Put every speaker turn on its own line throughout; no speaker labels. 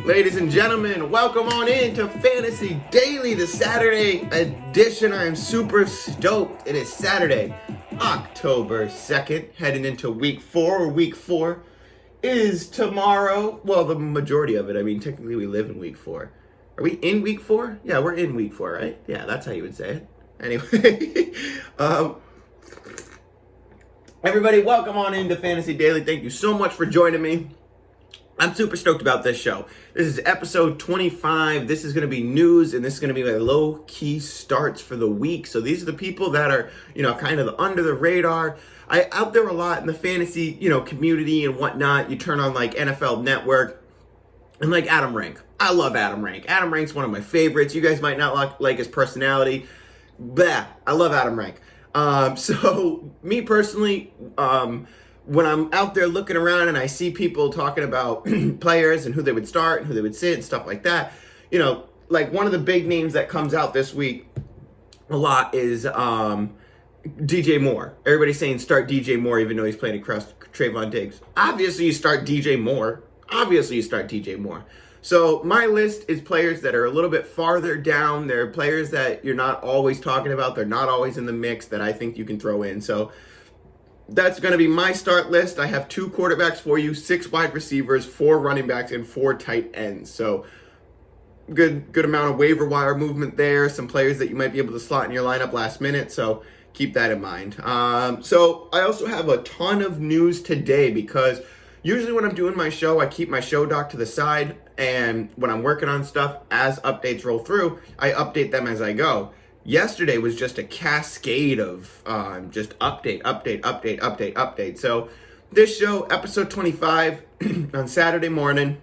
Ladies and gentlemen, welcome on in to Fantasy Daily, the Saturday edition. I am super stoked. It is Saturday, October 2nd, heading into week 4. Week 4 is tomorrow. Well, the majority of it. I mean, technically we live in week 4. Are we in week 4? Yeah, we're in week 4, right? Yeah, that's how you would say it. Anyway, everybody, welcome on into Fantasy Daily. Thank you so much for joining me. I'm super stoked about this show. This is episode 25. This is going to be news, and this is going to be like low-key starts for the week. So these are the people that are, kind of under the radar. Out there a lot in the fantasy, community and whatnot. You turn on like NFL Network and like Adam Rank. I love Adam Rank. Adam Rank's one of my favorites. You guys might not like his personality. But I love Adam Rank. So me personally, when I'm out there looking around and I see people talking about players and who they would start and who they would sit and stuff like that, like one of the big names that comes out this week a lot is DJ Moore. Everybody's saying start DJ Moore even though he's playing across Trayvon Diggs. Obviously you start DJ Moore. So my list is players that are a little bit farther down. They're players that you're not always talking about. They're not always in the mix that I think you can throw in. So that's going to be my start list. I have 2 quarterbacks for you, 6 wide receivers, 4 running backs, and 4 tight ends. So good amount of waiver wire movement there. Some players that you might be able to slot in your lineup last minute. So keep that in mind. So I also have a ton of news today because usually when I'm doing my show, I keep my show doc to the side. And when I'm working on stuff, as updates roll through, I update them as I go. Yesterday was just a cascade of just update. So this show, episode 25, on Saturday morning,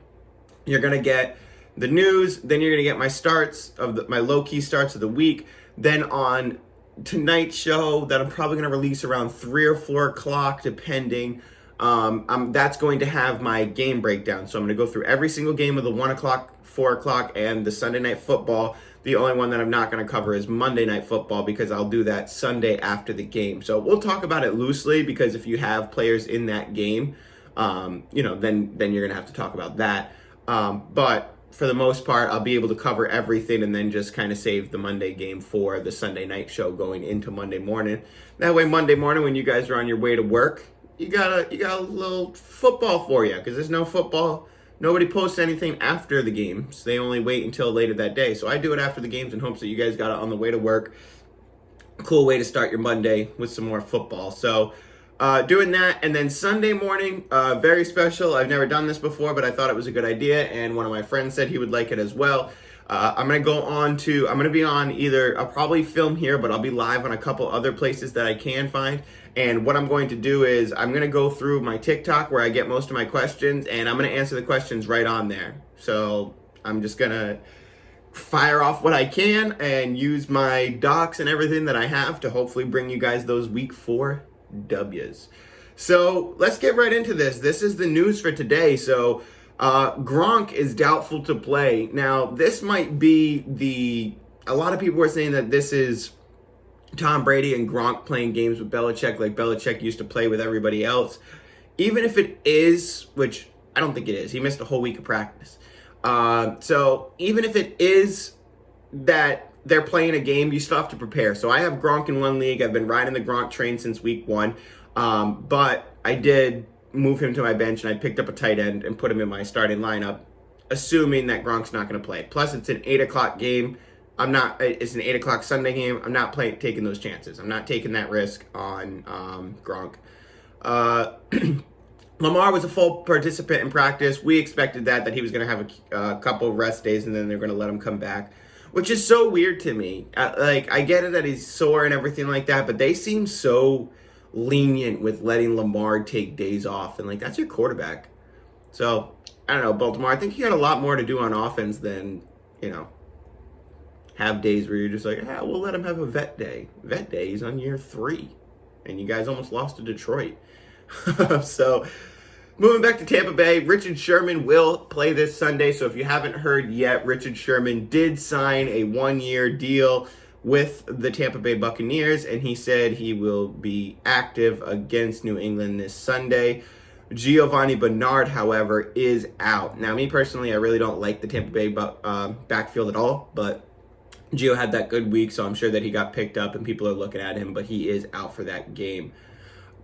you're going to get the news. Then you're going to get my starts of my low-key starts of the week. Then on tonight's show that I'm probably going to release around 3 or 4 o'clock, depending, that's going to have my game breakdown. So I'm going to go through every single game of the 1 o'clock, 4 o'clock, and the Sunday Night Football. The only one that I'm not going to cover is Monday Night Football because I'll do that Sunday after the game. So we'll talk about it loosely because if you have players in that game, then you're going to have to talk about that. But for the most part, I'll be able to cover everything and then just kind of save the Monday game for the Sunday night show going into Monday morning. That way, Monday morning when you guys are on your way to work, you got a little football for you because there's no football. Nobody posts anything after the games. They only wait until later that day. So I do it after the games in hopes that you guys got it on the way to work. Cool way to start your Monday with some more football. So doing that. And then Sunday morning, very special. I've never done this before, but I thought it was a good idea. And one of my friends said he would like it as well. I'm going to be on either, I'll probably film here, but I'll be live on a couple other places that I can find. And what I'm going to do is I'm going to go through my TikTok where I get most of my questions, and I'm going to answer the questions right on there. So I'm just going to fire off what I can and use my docs and everything that I have to hopefully bring you guys those week 4 W's. So let's get right into this. This is the news for today. So Gronk is doubtful to play. Now, this might be a lot of people are saying that this is Tom Brady and Gronk playing games with Belichick like Belichick used to play with everybody else. Even if it is, which I don't think it is. He missed a whole week of practice. So even if it is that they're playing a game, you still have to prepare. So I have Gronk in one league. I've been riding the Gronk train since week 1. But I did move him to my bench, and I picked up a tight end and put him in my starting lineup, assuming that Gronk's not going to play. Plus, it's an 8 o'clock game. It's an 8 o'clock Sunday game. I'm not taking those chances. I'm not taking that risk on Gronk. Lamar was a full participant in practice. We expected that he was going to have a couple of rest days, and then they're going to let him come back, which is so weird to me. I get it that he's sore and everything like that, but they seem so lenient with letting Lamar take days off, and that's your quarterback. So I don't know, Baltimore. I think you got a lot more to do on offense than have days where you're just like, we'll let him have a vet day. Vet day is on year 3, and you guys almost lost to Detroit. So moving back to Tampa Bay, Richard Sherman will play this Sunday. So if you haven't heard yet, Richard Sherman did sign a 1-year deal with the Tampa Bay Buccaneers, and he said he will be active against New England this Sunday. Giovanni Bernard, however, is out. Now, me personally, I really don't like the Tampa Bay backfield at all, but Gio had that good week, so I'm sure that he got picked up and people are looking at him, but he is out for that game.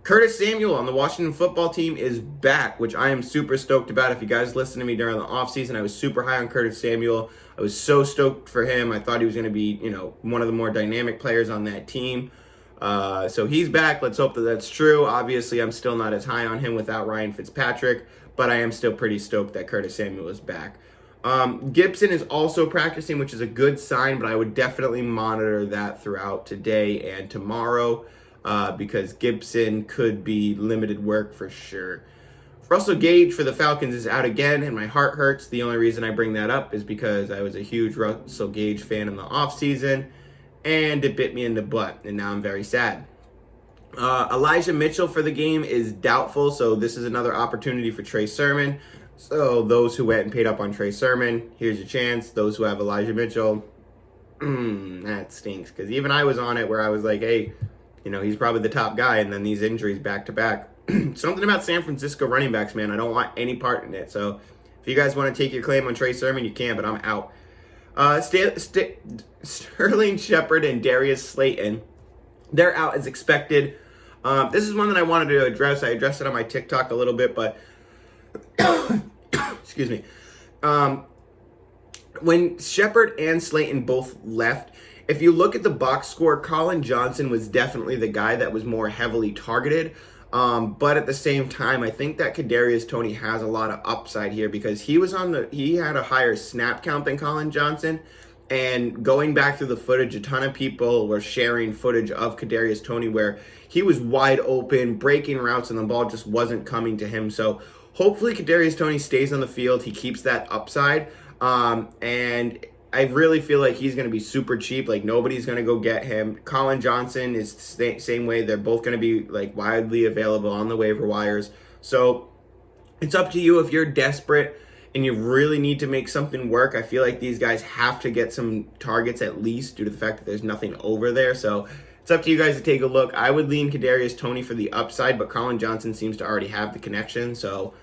Curtis Samuel on the Washington football team is back, which I am super stoked about. If you guys listened to me during the offseason, I was super high on Curtis Samuel. I was so stoked for him. I thought he was going to be, one of the more dynamic players on that team. So he's back. Let's hope that that's true. Obviously, I'm still not as high on him without Ryan Fitzpatrick, but I am still pretty stoked that Curtis Samuel is back. Gibson is also practicing, which is a good sign, but I would definitely monitor that throughout today and tomorrow. Because Gibson could be limited work for sure. Russell Gage for the Falcons is out again, and my heart hurts. The only reason I bring that up is because I was a huge Russell Gage fan in the offseason, and it bit me in the butt, and now I'm very sad. Elijah Mitchell for the game is doubtful, so this is another opportunity for Trey Sermon. So those who went and paid up on Trey Sermon, here's your chance. Those who have Elijah Mitchell, that stinks, because even I was on it where I was like, hey, he's probably the top guy, and then these injuries back to back. Something about San Francisco running backs, man. I don't want any part in it. So if you guys want to take your claim on Trey Sermon, you can, but I'm out. Sterling Shepard and Darius Slayton, they're out as expected. This is one that I wanted to address. I addressed it on my TikTok a little bit, but excuse me. When Shepard and Slayton both left, if you look at the box score, Colin Johnson was definitely the guy that was more heavily targeted. But at the same time, I think that Kadarius Toney has a lot of upside here because he had a higher snap count than Colin Johnson. And going back through the footage, a ton of people were sharing footage of Kadarius Toney where he was wide open, breaking routes, and the ball just wasn't coming to him. So hopefully Kadarius Toney stays on the field. He keeps that upside. And I really feel like he's going to be super cheap. Like, nobody's going to go get him. Colin Johnson is the same way. They're both going to be, widely available on the waiver wires. So it's up to you if you're desperate and you really need to make something work. I feel like these guys have to get some targets at least due to the fact that there's nothing over there. So it's up to you guys to take a look. I would lean Kadarius Toney for the upside, but Colin Johnson seems to already have the connection. So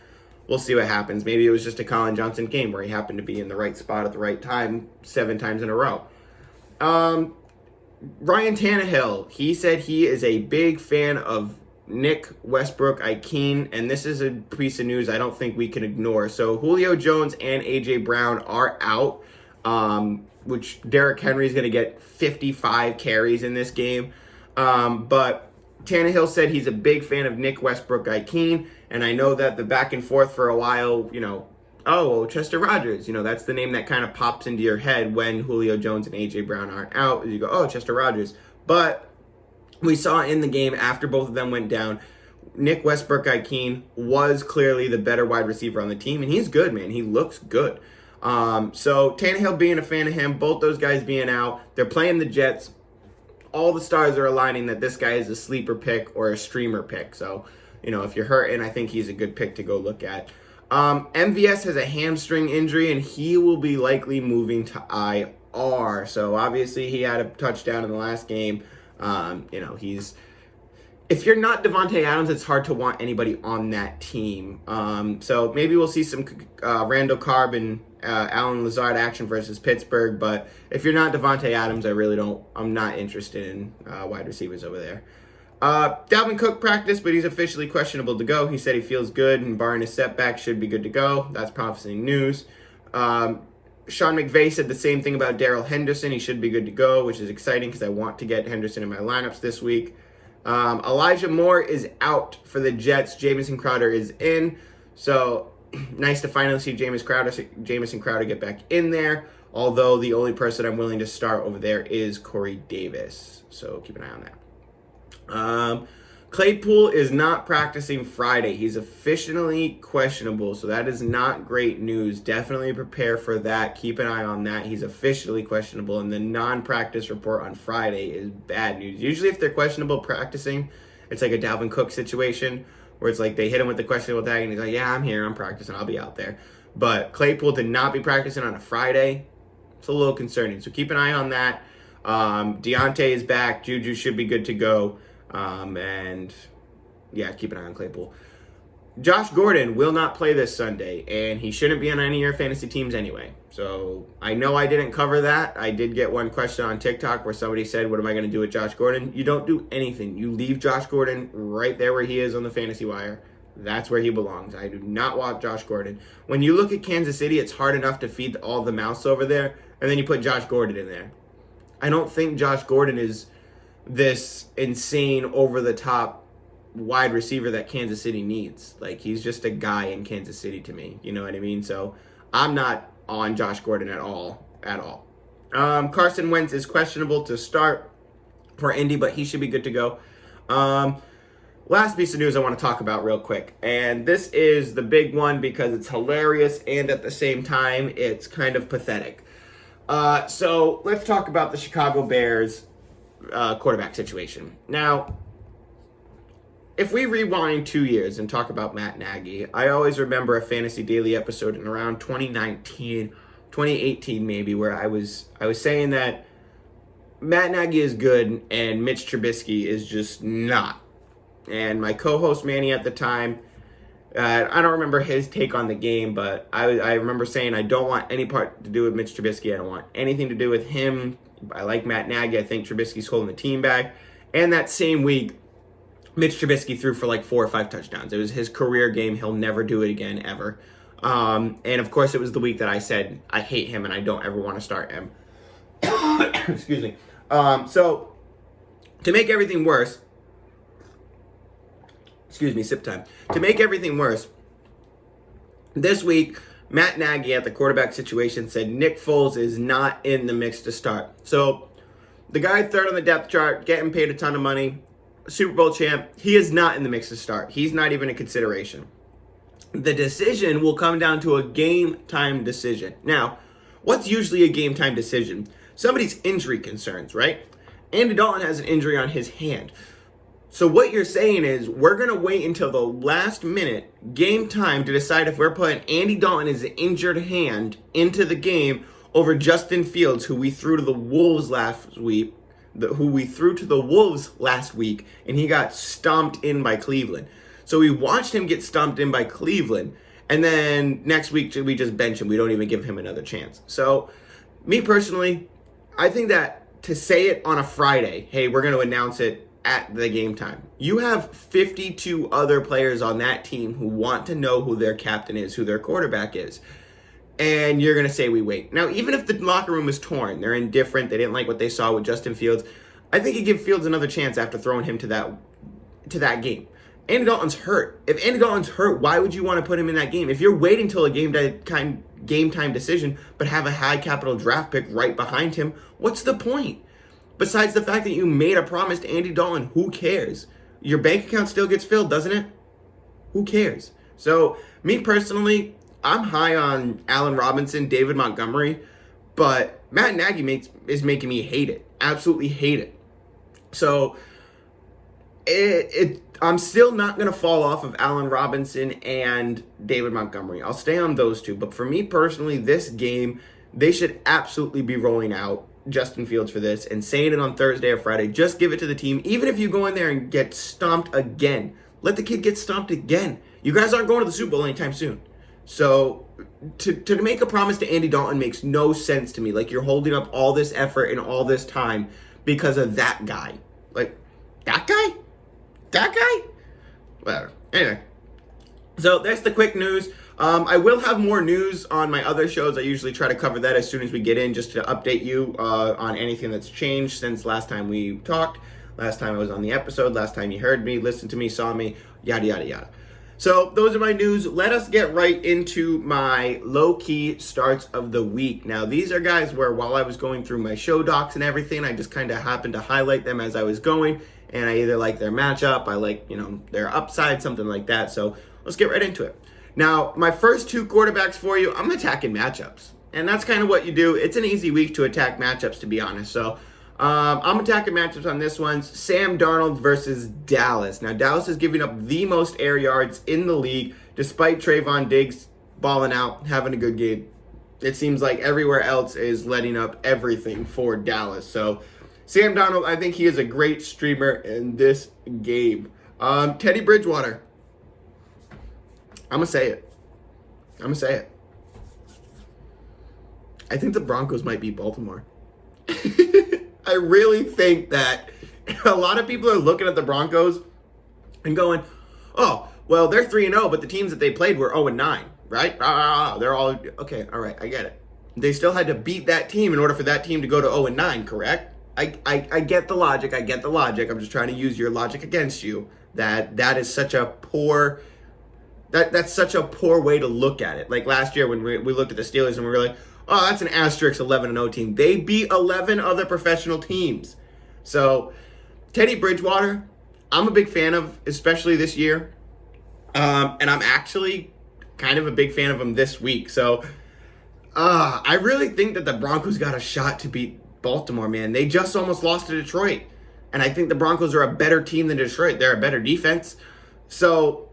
we'll see what happens. Maybe it was just a Colin Johnson game where he happened to be in the right spot at the right time 7 times in a row. Ryan Tannehill, he said he is a big fan of Nick Westbrook-Ikhine, and this is a piece of news I don't think we can ignore. So Julio Jones and A.J. Brown are out, which Derrick Henry is going to get 55 carries in this game. But Tannehill said he's a big fan of Nick Westbrook-Ikhine, and I know that the back and forth for a while, Chester Rogers, that's the name that kind of pops into your head when Julio Jones and A.J. Brown aren't out. You go, Chester Rogers. But we saw in the game after both of them went down, Nick Westbrook-Ikhine was clearly the better wide receiver on the team, and he's good, man. He looks good. So Tannehill being a fan of him, both those guys being out, they're playing the Jets. All the stars are aligning that this guy is a sleeper pick or a streamer pick. So, if you're hurting, I think he's a good pick to go look at. MVS has a hamstring injury, and he will be likely moving to IR. So, obviously, he had a touchdown in the last game. If you're not Devontae Adams, it's hard to want anybody on that team. So maybe we'll see some Randall Cobb and Alan Lazard action versus Pittsburgh. But if you're not Devontae Adams, I'm not interested in wide receivers over there. Dalvin Cook practiced, but he's officially questionable to go. He said he feels good, and barring a setback, should be good to go. That's promising news. Sean McVay said the same thing about Darrell Henderson. He should be good to go, which is exciting because I want to get Henderson in my lineups this week. Elijah Moore is out for the Jets. Jamison Crowder is in. So nice to finally see Jamison Crowder get back in there. Although the only person I'm willing to start over there is Corey Davis. So keep an eye on that. Claypool is not practicing Friday. He's officially questionable, so that is not great news. Definitely prepare for that. Keep an eye on that. He's officially questionable, and the non-practice report on Friday is bad news. Usually if they're questionable practicing, it's like a Dalvin Cook situation where it's like they hit him with the questionable tag, and he's like, yeah, I'm here, I'm practicing, I'll be out there. But Claypool did not be practicing on a Friday. It's a little concerning, so keep an eye on that. Deontay is back. Juju should be good to go. And yeah, keep an eye on Claypool. Josh Gordon will not play this Sunday, and he shouldn't be on any of your fantasy teams anyway. So I know I didn't cover that. I did get one question on TikTok where somebody said, what am I going to do with Josh Gordon? You don't do anything. You leave Josh Gordon right there where he is on the fantasy wire. That's where he belongs. I do not want Josh Gordon. When you look at Kansas City, it's hard enough to feed all the mouths over there, and then you put Josh Gordon in there. I don't think Josh Gordon is this insane, over-the-top wide receiver that Kansas City needs. Like, he's just a guy in Kansas City to me. You know what I mean? So I'm not on Josh Gordon at all. Carson Wentz is questionable to start for Indy, but he should be good to go. Last piece of news I want to talk about real quick, and this is the big one because it's hilarious and at the same time it's kind of pathetic. So let's talk about the Chicago Bears quarterback situation. Now, if we rewind 2 years and talk about Matt Nagy, I always remember a Fantasy Daily episode in around 2019, 2018 maybe, where I was saying that Matt Nagy is good and Mitch Trubisky is just not. And my co-host Manny at the time, I don't remember his take on the game, but I remember saying I don't want any part to do with Mitch Trubisky. I don't want anything to do with him. I like Matt Nagy. I think Trubisky's holding the team back. And that same week, Mitch Trubisky threw for like 4 or 5 touchdowns. It was his career game. He'll never do it again, ever. And of course, it was the week that I said I hate him and I don't ever want to start him. Excuse me. So, to make everything worse, sip time. To make everything worse, this week, Matt Nagy at the quarterback situation said Nick Foles is not in the mix to start. So, the guy third on the depth chart, getting paid a ton of money, Super Bowl champ, he is not in the mix to start. He's not even a consideration. The decision will come down to a game time decision. Now, what's usually a game time decision? Somebody's injury concerns, right? Andy Dalton has an injury on his hand. So what you're saying is we're going to wait until the last minute, game time, to decide if we're putting Andy Dalton's injured hand into the game over Justin Fields, who we threw to the Wolves last week, and he got stomped in by Cleveland. So we watched him get stomped in by Cleveland, and then next week we just bench him. We don't even give him another chance. So, me personally, I think that to say it on a Friday, hey, we're going to announce it at the game time. You have 52 other players on that team who want to know who their captain is, who their quarterback is. And you're going to say we wait. Now, even if the locker room is torn, they're indifferent, they didn't like what they saw with Justin Fields, I think you give Fields another chance after throwing him to that game. Andy Dalton's hurt. If Andy Dalton's hurt, why would you want to put him in that game? If you're waiting till a game time decision, but have a high capital draft pick right behind him, what's the point? Besides the fact that you made a promise to Andy Dalton, who cares? Your bank account still gets filled, doesn't it? Who cares? So, me personally, I'm high on Allen Robinson, David Montgomery, but Matt Nagy is making me hate it. Absolutely hate it. So, I'm still not going to fall off of Allen Robinson and David Montgomery. I'll stay on those two. But for me personally, this game, they should absolutely be rolling out Justin Fields for this and saying it on Thursday or Friday. Just give it to the team. Even if you go in there and get stomped again, let the kid get stomped again. You guys aren't going to the Super Bowl anytime soon. So to make a promise to Andy Dalton makes no sense to me. Like, you're holding up all this effort and all this time because of that guy. Like, that guy? That guy? Whatever. Anyway. So that's the quick news. I will have more news on my other shows. I usually try to cover that as soon as we get in, just to update you on anything that's changed since last time we talked, last time I was on the episode, last time you heard me, listened to me, saw me, yada, yada, yada. So those are my news. Let us get right into my low-key starts of the week. Now, these are guys where while I was going through my show docs and everything, I just kind of happened to highlight them as I was going, and I either like their matchup, I like, their upside, something like that. So let's get right into it. Now, my first two quarterbacks for you, I'm attacking matchups. And that's kind of what you do. It's an easy week to attack matchups, to be honest. So I'm attacking matchups on this one. Sam Darnold versus Dallas. Now, Dallas is giving up the most air yards in the league, despite Trayvon Diggs balling out, having a good game. It seems like everywhere else is letting up everything for Dallas. So Sam Darnold, I think he is a great streamer in this game. Teddy Bridgewater. I'm going to say it. I think the Broncos might beat Baltimore. I really think that a lot of people are looking at the Broncos and going, oh, well, they're 3-0, but the teams that they played were 0-9, right? They're all, okay, all right, I get it. They still had to beat that team in order for that team to go to 0-9, correct? I get the logic. I'm just trying to use your logic against you. That is such a poor... That's such a poor way to look at it. Like last year when we looked at the Steelers and we were like, oh, that's an asterisk 11-0 team. They beat 11 other professional teams. So, Teddy Bridgewater, I'm a big fan of, especially this year. And I'm actually kind of a big fan of him this week. So, I really think that the Broncos got a shot to beat Baltimore, man. They just almost lost to Detroit. And I think the Broncos are a better team than Detroit. They're a better defense. So,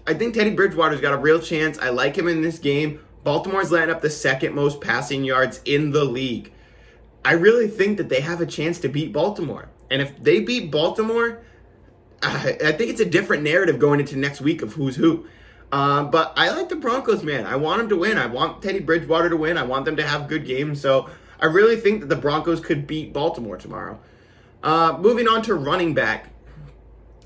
I think Teddy Bridgewater's got a real chance. I like him in this game. Baltimore's letting up the second most passing yards in the league. I really think that they have a chance to beat Baltimore. And if they beat Baltimore, I think it's a different narrative going into next week of who's who. But I like the Broncos, man. I want them to win. I want Teddy Bridgewater to win. I want them to have good games. So I really think that the Broncos could beat Baltimore tomorrow. Moving on to running back.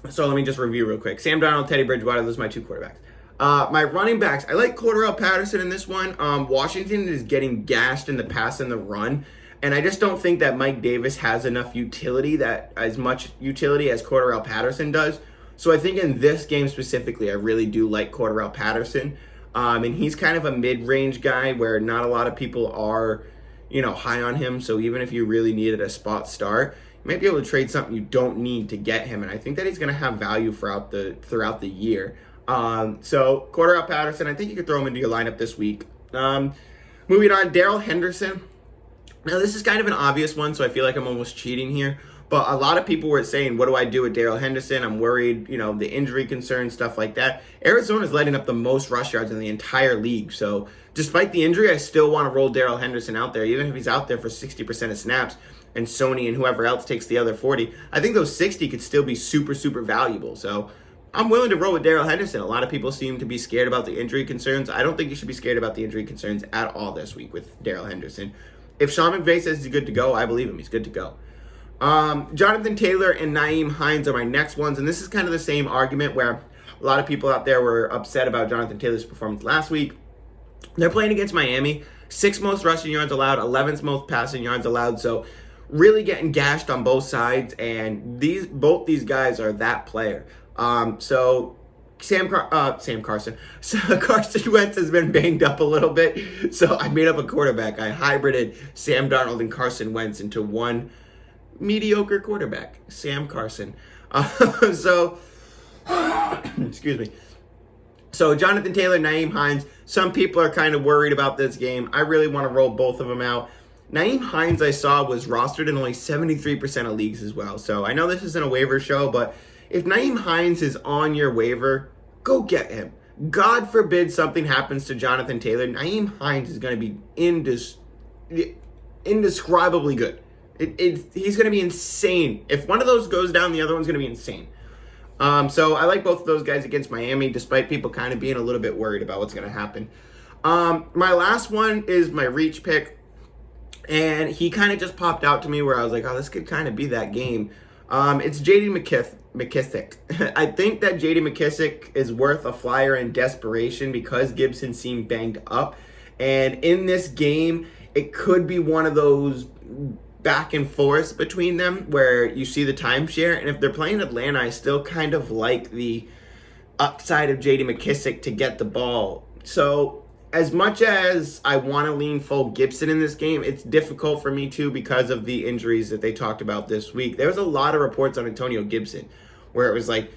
So let me just review real quick. Sam Darnold, Teddy Bridgewater, those are my two quarterbacks. My running backs, I like Darrell Patterson in this one. Washington is getting gashed in the pass and the run. And I just don't think that Mike Davis has enough utility, as much utility as Darrell Patterson does. So I think in this game specifically, I really do like Darrell Patterson. And he's kind of a mid-range guy where not a lot of people are, high on him. So even if you really needed a spot start, you might be able to trade something you don't need to get him. And I think that he's going to have value throughout the year. So Darrell Patterson, I think you could throw him into your lineup this week. Moving on, Darrell Henderson. Now this is kind of an obvious one, so I feel like I'm almost cheating here. But a lot of people were saying, what do I do with Darrell Henderson? I'm worried, the injury concerns, stuff like that. Arizona's letting up the most rush yards in the entire league. So despite the injury, I still want to roll Darrell Henderson out there, even if he's out there for 60% of snaps and Sony and whoever else takes the other 40. I think those 60 could still be super, super valuable. So I'm willing to roll with Darrell Henderson. A lot of people seem to be scared about the injury concerns. I don't think you should be scared about the injury concerns at all this week with Darrell Henderson. If Sean McVay says he's good to go, I believe him. He's good to go. Jonathan Taylor and Nyheim Hines are my next ones, and this is kind of the same argument where a lot of people out there were upset about Jonathan Taylor's performance last week. They're playing against Miami. 6th most rushing yards allowed, 11th most passing yards allowed, so really getting gashed on both sides, and both these guys are that player. So Carson Wentz has been banged up a little bit, so I made up a quarterback. I hybrided Sam Darnold and Carson Wentz into one mediocre quarterback, Sam Carson. Excuse me. So Jonathan Taylor, Nyheim Hines, some people are kind of worried about this game. I really want to roll both of them out. Nyheim Hines, I saw, was rostered in only 73% of leagues as well. So I know this isn't a waiver show, but if Nyheim Hines is on your waiver, go get him. God forbid something happens to Jonathan Taylor. Nyheim Hines is going to be indescribably good. He's going to be insane. If one of those goes down, the other one's going to be insane. So I like both of those guys against Miami, despite people kind of being a little bit worried about what's going to happen. My last one is my reach pick. And he kind of just popped out to me where I was like, oh, this could kind of be that game. It's J.D. McKissic. I think that J.D. McKissic is worth a flyer in desperation because Gibson seemed banged up. And in this game, it could be one of those back and forth between them where you see the timeshare. And if they're playing Atlanta, I still kind of like the upside of J.D. McKissic to get the ball. So as much as I want to lean full Gibson in this game, it's difficult for me too because of the injuries that they talked about this week. There was a lot of reports on Antonio Gibson where it was like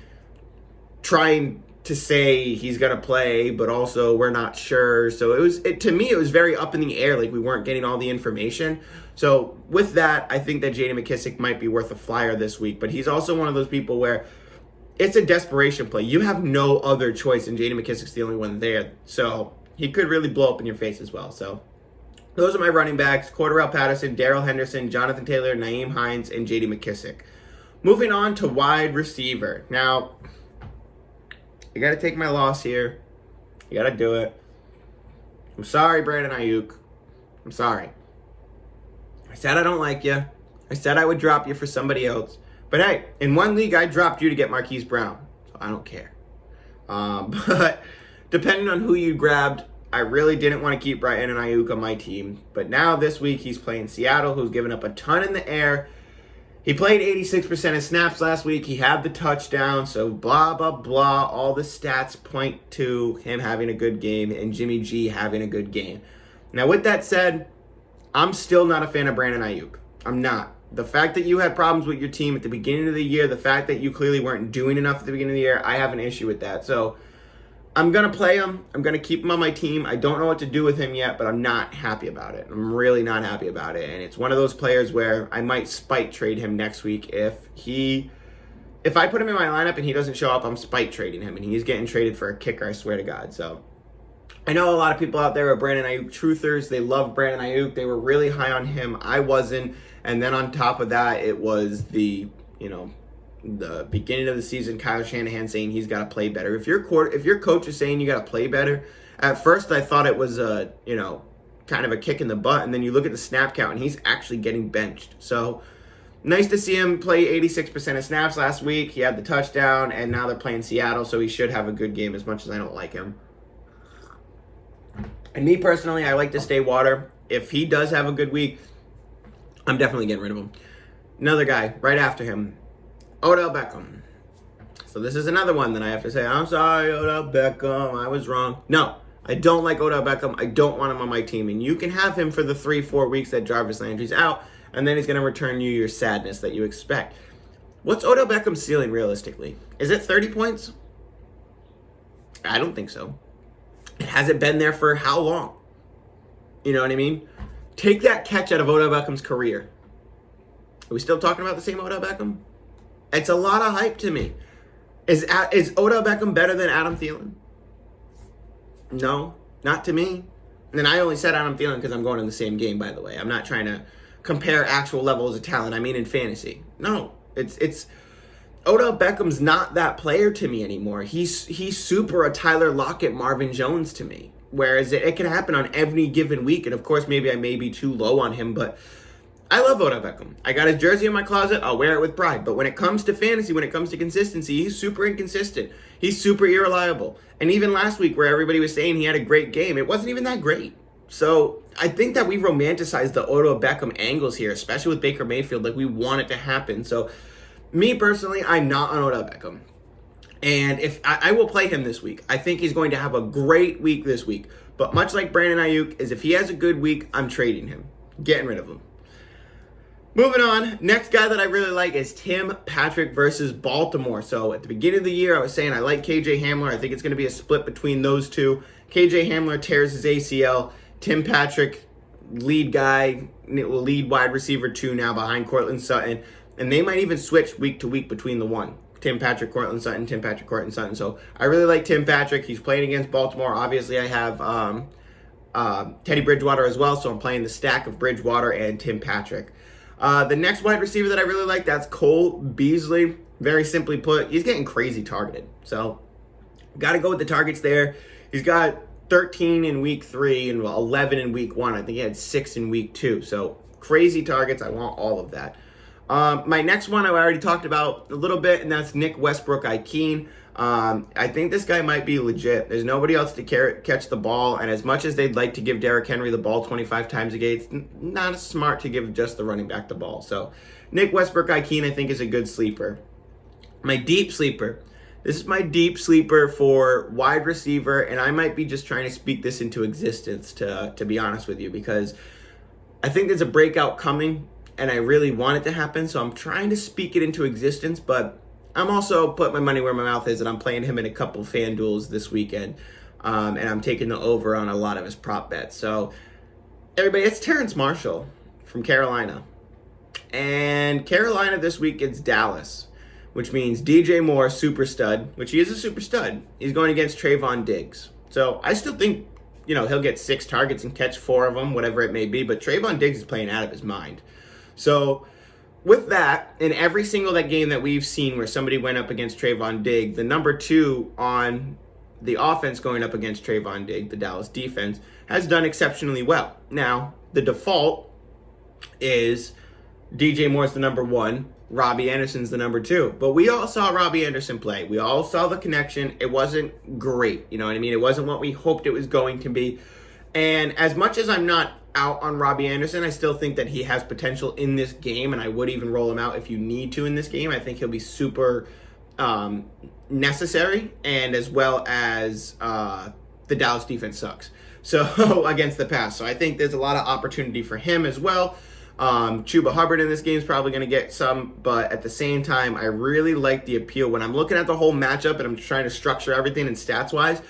trying to say he's going to play, but also we're not sure. So to me, it was very up in the air. Like we weren't getting all the information. So with that, I think that J.D. McKissic might be worth a flyer this week, but he's also one of those people where it's a desperation play. You have no other choice, and J.D. McKissic's the only one there. So he could really blow up in your face as well. So those are my running backs: Darrell Patterson, Darrell Henderson, Jonathan Taylor, Nyheim Hines, and J.D. McKissic. Moving on to wide receiver. Now, I got to take my loss here. You got to do it. I'm sorry, Brandon Ayuk. I'm sorry. I said I don't like you. I said I would drop you for somebody else. But hey, in one league, I dropped you to get Marquise Brown. So I don't care. But depending on who you grabbed, I really didn't want to keep Brandon Ayuk on my team. But now this week, he's playing Seattle, who's given up a ton in the air. He played 86% of snaps last week. He had the touchdown. So blah, blah, blah. All the stats point to him having a good game and Jimmy G having a good game. Now, with that said, I'm still not a fan of Brandon Ayuk. I'm not. The fact that you had problems with your team at the beginning of the year, the fact that you clearly weren't doing enough at the beginning of the year, I have an issue with that. So I'm going to play him. I'm going to keep him on my team. I don't know what to do with him yet, but I'm not happy about it. I'm really not happy about it. And it's one of those players where I might spike trade him next week. If I put him in my lineup and he doesn't show up, I'm spike trading him. And he's getting traded for a kicker, I swear to God. So I know a lot of people out there are Brandon Ayuk truthers. They love Brandon Ayuk. They were really high on him. I wasn't. And then on top of that, it was the beginning of the season, Kyle Shanahan saying he's got to play better. If your coach is saying you got to play better, at first I thought it was kind of a kick in the butt. And then you look at the snap count, and he's actually getting benched. So nice to see him play 86% of snaps last week. He had the touchdown, and now they're playing Seattle, so he should have a good game as much as I don't like him. And me personally, I like to stay water. If he does have a good week, I'm definitely getting rid of him. Another guy right after him, Odell Beckham. So this is another one that I have to say, I'm sorry, Odell Beckham, I was wrong. No, I don't like Odell Beckham. I don't want him on my team. And you can have him for the 3-4 weeks that Jarvis Landry's out, and then he's going to return you your sadness that you expect. What's Odell Beckham's ceiling realistically? Is it 30 points? I don't think so. It hasn't been there for how long? You know what I mean? Take that catch out of Odell Beckham's career. Are we still talking about the same Odell Beckham? It's a lot of hype to me. Is Odell Beckham better than Adam Thielen? No, not to me. And I only said Adam Thielen because I'm going in the same game, by the way. I'm not trying to compare actual levels of talent. I mean in fantasy. No, it's Odell Beckham's not that player to me anymore. He's super a Tyler Lockett, Marvin Jones to me. Whereas it can happen on every given week. And of course, maybe I may be too low on him, but I love Odell Beckham. I got his jersey in my closet. I'll wear it with pride. But when it comes to fantasy, when it comes to consistency, he's super inconsistent. He's super irreliable. And even last week where everybody was saying he had a great game, it wasn't even that great. So I think that we romanticize the Odell Beckham angles here, especially with Baker Mayfield. Like we want it to happen. So me personally, I'm not on Odell Beckham. And if I will play him this week. I think he's going to have a great week this week. But much like Brandon Ayuk, is if he has a good week, I'm trading him. Getting rid of him. Moving on, next guy that I really like is Tim Patrick versus Baltimore. So at the beginning of the year, I was saying I like KJ Hamler. I think it's going to be a split between those two. KJ Hamler tears his ACL. Tim Patrick, lead guy, lead wide receiver 2 now behind Courtland Sutton. And they might even switch week to week between the one. Tim Patrick, Courtland Sutton, Tim Patrick, Courtland Sutton. So I really like Tim Patrick. He's playing against Baltimore. Obviously, I have Teddy Bridgewater as well. So I'm playing the stack of Bridgewater and Tim Patrick. The next wide receiver that I really like, that's Cole Beasley. Very simply put, he's getting crazy targeted. So got to go with the targets there. He's got 13 in week 3 and 11 in week 1. I think he had 6 in week 2. So crazy targets. I want all of that. My next one I already talked about a little bit, and that's Nick Westbrook-Ikhine. I think this guy might be legit. There's nobody else to catch the ball, and as much as they'd like to give Derrick Henry the ball 25 times a game, it's not smart to give just the running back the ball. So Nick Westbrook-Ikhine, I think, is a good sleeper. My deep sleeper. This is my deep sleeper for wide receiver, and I might be just trying to speak this into existence, to be honest with you, because I think there's a breakout coming, and I really want it to happen, so I'm trying to speak it into existence, but I'm also putting my money where my mouth is, and I'm playing him in a couple fan duels this weekend, and I'm taking the over on a lot of his prop bets. So, everybody, it's Terrence Marshall from Carolina. And Carolina this week gets Dallas, which means DJ Moore, super stud, which he is a super stud. He's going against Trayvon Diggs. So, I still think, he'll get 6 targets and catch 4 of them, whatever it may be, but Trayvon Diggs is playing out of his mind. So, with that, in every single game that we've seen where somebody went up against Trayvon Diggs, the number 2 on the offense going up against Trayvon Diggs, the Dallas defense, has done exceptionally well. Now, the default is DJ Moore's the number one, Robbie Anderson's the number two. But we all saw Robbie Anderson play. We all saw the connection. It wasn't great. You know what I mean? It wasn't what we hoped it was going to be. And as much as I'm not out on Robbie Anderson, I still think that he has potential in this game, and I would even roll him out if you need to in this game. I think he'll be super necessary, and as well as the Dallas defense sucks. So against the pass. So I think there's a lot of opportunity for him as well. Chuba Hubbard in this game is probably going to get some, but at the same time, I really like the appeal. When I'm looking at the whole matchup and I'm trying to structure everything in stats-wise,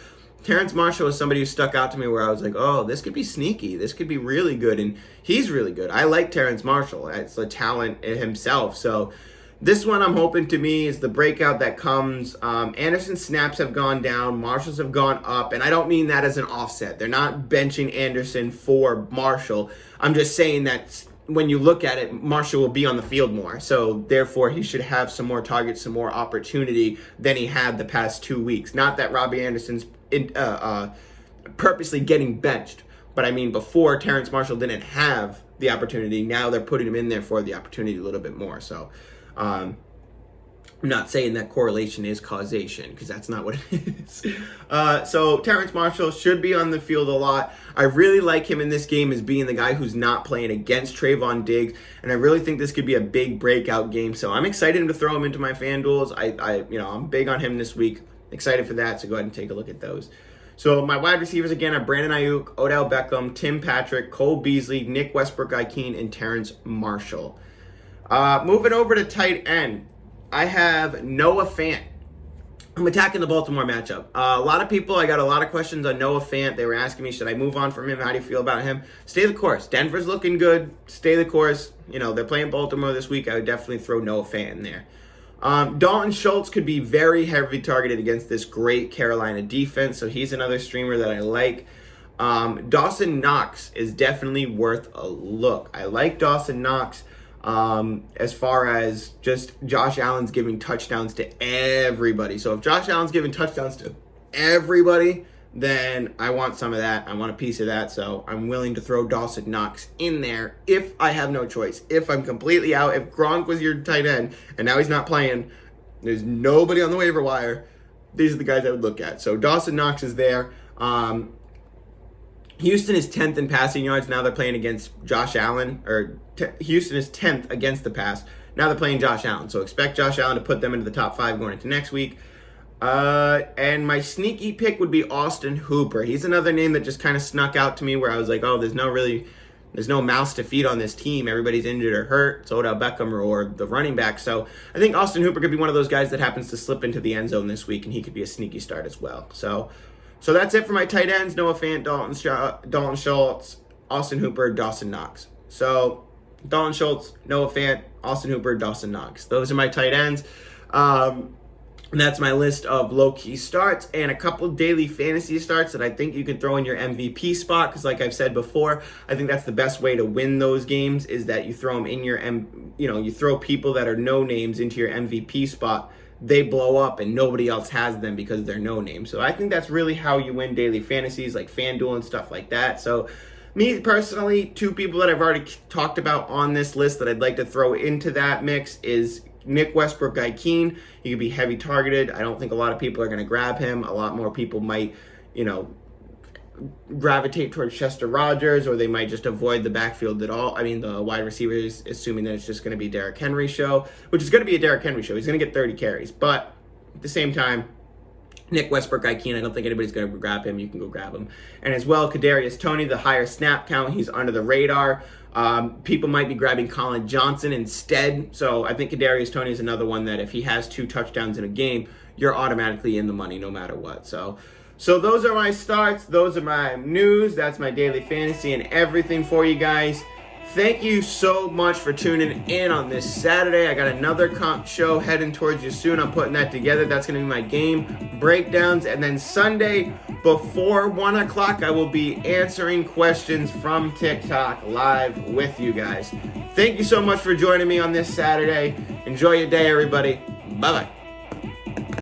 Terrence Marshall is somebody who stuck out to me where I was like, oh, this could be sneaky. This could be really good, and he's really good. I like Terrence Marshall. It's a talent himself. So this one I'm hoping to me is the breakout that comes. Anderson's snaps have gone down. Marshall's have gone up, and I don't mean that as an offset. They're not benching Anderson for Marshall. I'm just saying that when you look at it, Marshall will be on the field more. So therefore, he should have some more targets, some more opportunity than he had the past 2 weeks. Not that Robbie Anderson's purposely getting benched, but I mean before Terrence Marshall didn't have the opportunity. Now they're putting him in there for the opportunity a little bit more. So I'm not saying that correlation is causation, because that's not what it is. So Terrence Marshall should be on the field a lot. I really like him in this game as being the guy who's not playing against Trayvon Diggs, and I really think this could be a big breakout game. So I'm excited to throw him into my FanDuels. I'm big on him this week. Excited for that, so go ahead and take a look at those. So my wide receivers again are Brandon Ayuk, Odell Beckham, Tim Patrick, Cole Beasley, Nick Westbrook-Ikine, and Terrence Marshall. Moving over to tight end, I have Noah Fant. I'm attacking the Baltimore matchup. A lot of people, I got a lot of questions on Noah Fant. They were asking me, should I move on from him? How do you feel about him? Stay the course. Denver's looking good. Stay the course. You know, they're playing Baltimore this week. I would definitely throw Noah Fant in there. Dalton Schultz could be very heavily targeted against this great Carolina defense, so he's another streamer that I like. Dawson Knox is definitely worth a look. I like Dawson Knox as far as just Josh Allen's giving touchdowns to everybody. So if Josh Allen's giving touchdowns to everybody, then I want some of that. I want a piece of that. So I'm willing to throw Dawson Knox in there if I have no choice. If I'm completely out, if Gronk was your tight end and now he's not playing, there's nobody on the waiver wire, these are the guys I would look at. So Dawson Knox is there. Houston is 10th in passing yards. Now they're playing against Josh Allen. Houston is 10th against the pass. Now they're playing Josh Allen. So expect Josh Allen to put them into the top 5 going into next week. And my sneaky pick would be Austin Hooper. He's another name that just kind of snuck out to me where I was like, oh, there's no mouse to feed on this team. Everybody's injured or hurt. It's Odell Beckham or the running back. So I think Austin Hooper could be one of those guys that happens to slip into the end zone this week, and he could be a sneaky start as well. So that's it for my tight ends. Noah Fant, Dalton Schultz, Austin Hooper, Dawson Knox. So Dalton Schultz, Noah Fant, Austin Hooper, Dawson Knox. Those are my tight ends. And that's my list of low-key starts and a couple daily fantasy starts that I think you can throw in your MVP spot, because like I've said before, I think that's the best way to win those games is that you throw them in your, you throw people that are no names into your MVP spot. They blow up and nobody else has them because they're no names. So I think that's really how you win daily fantasies like FanDuel and stuff like that. So me personally, 2 people that I've already talked about on this list that I'd like to throw into that mix is Nick Westbrook-Ikine. He could be heavy targeted. I don't think a lot of people are going to grab him. A lot more people might, gravitate towards Chester Rogers, or they might just avoid the backfield at all. I mean, the wide receivers, assuming that it's just going to be Derrick Henry show, which is going to be a Derrick Henry show. He's going to get 30 carries. But at the same time, Nick Westbrook-Ikine, I don't think anybody's going to grab him. You can go grab him. And as well, Kadarius Toney, the higher snap count. He's under the radar. People might be grabbing Colin Johnson instead. So I think Kadarius Toney is another one that if he has 2 touchdowns in a game, you're automatically in the money no matter what. So those are my starts. Those are my news. That's my daily fantasy and everything for you guys. Thank you so much for tuning in on this Saturday. I got another comp show heading towards you soon. I'm putting that together. That's going to be my game breakdowns. And then Sunday before 1 o'clock, I will be answering questions from TikTok live with you guys. Thank you so much for joining me on this Saturday. Enjoy your day, everybody. Bye-bye.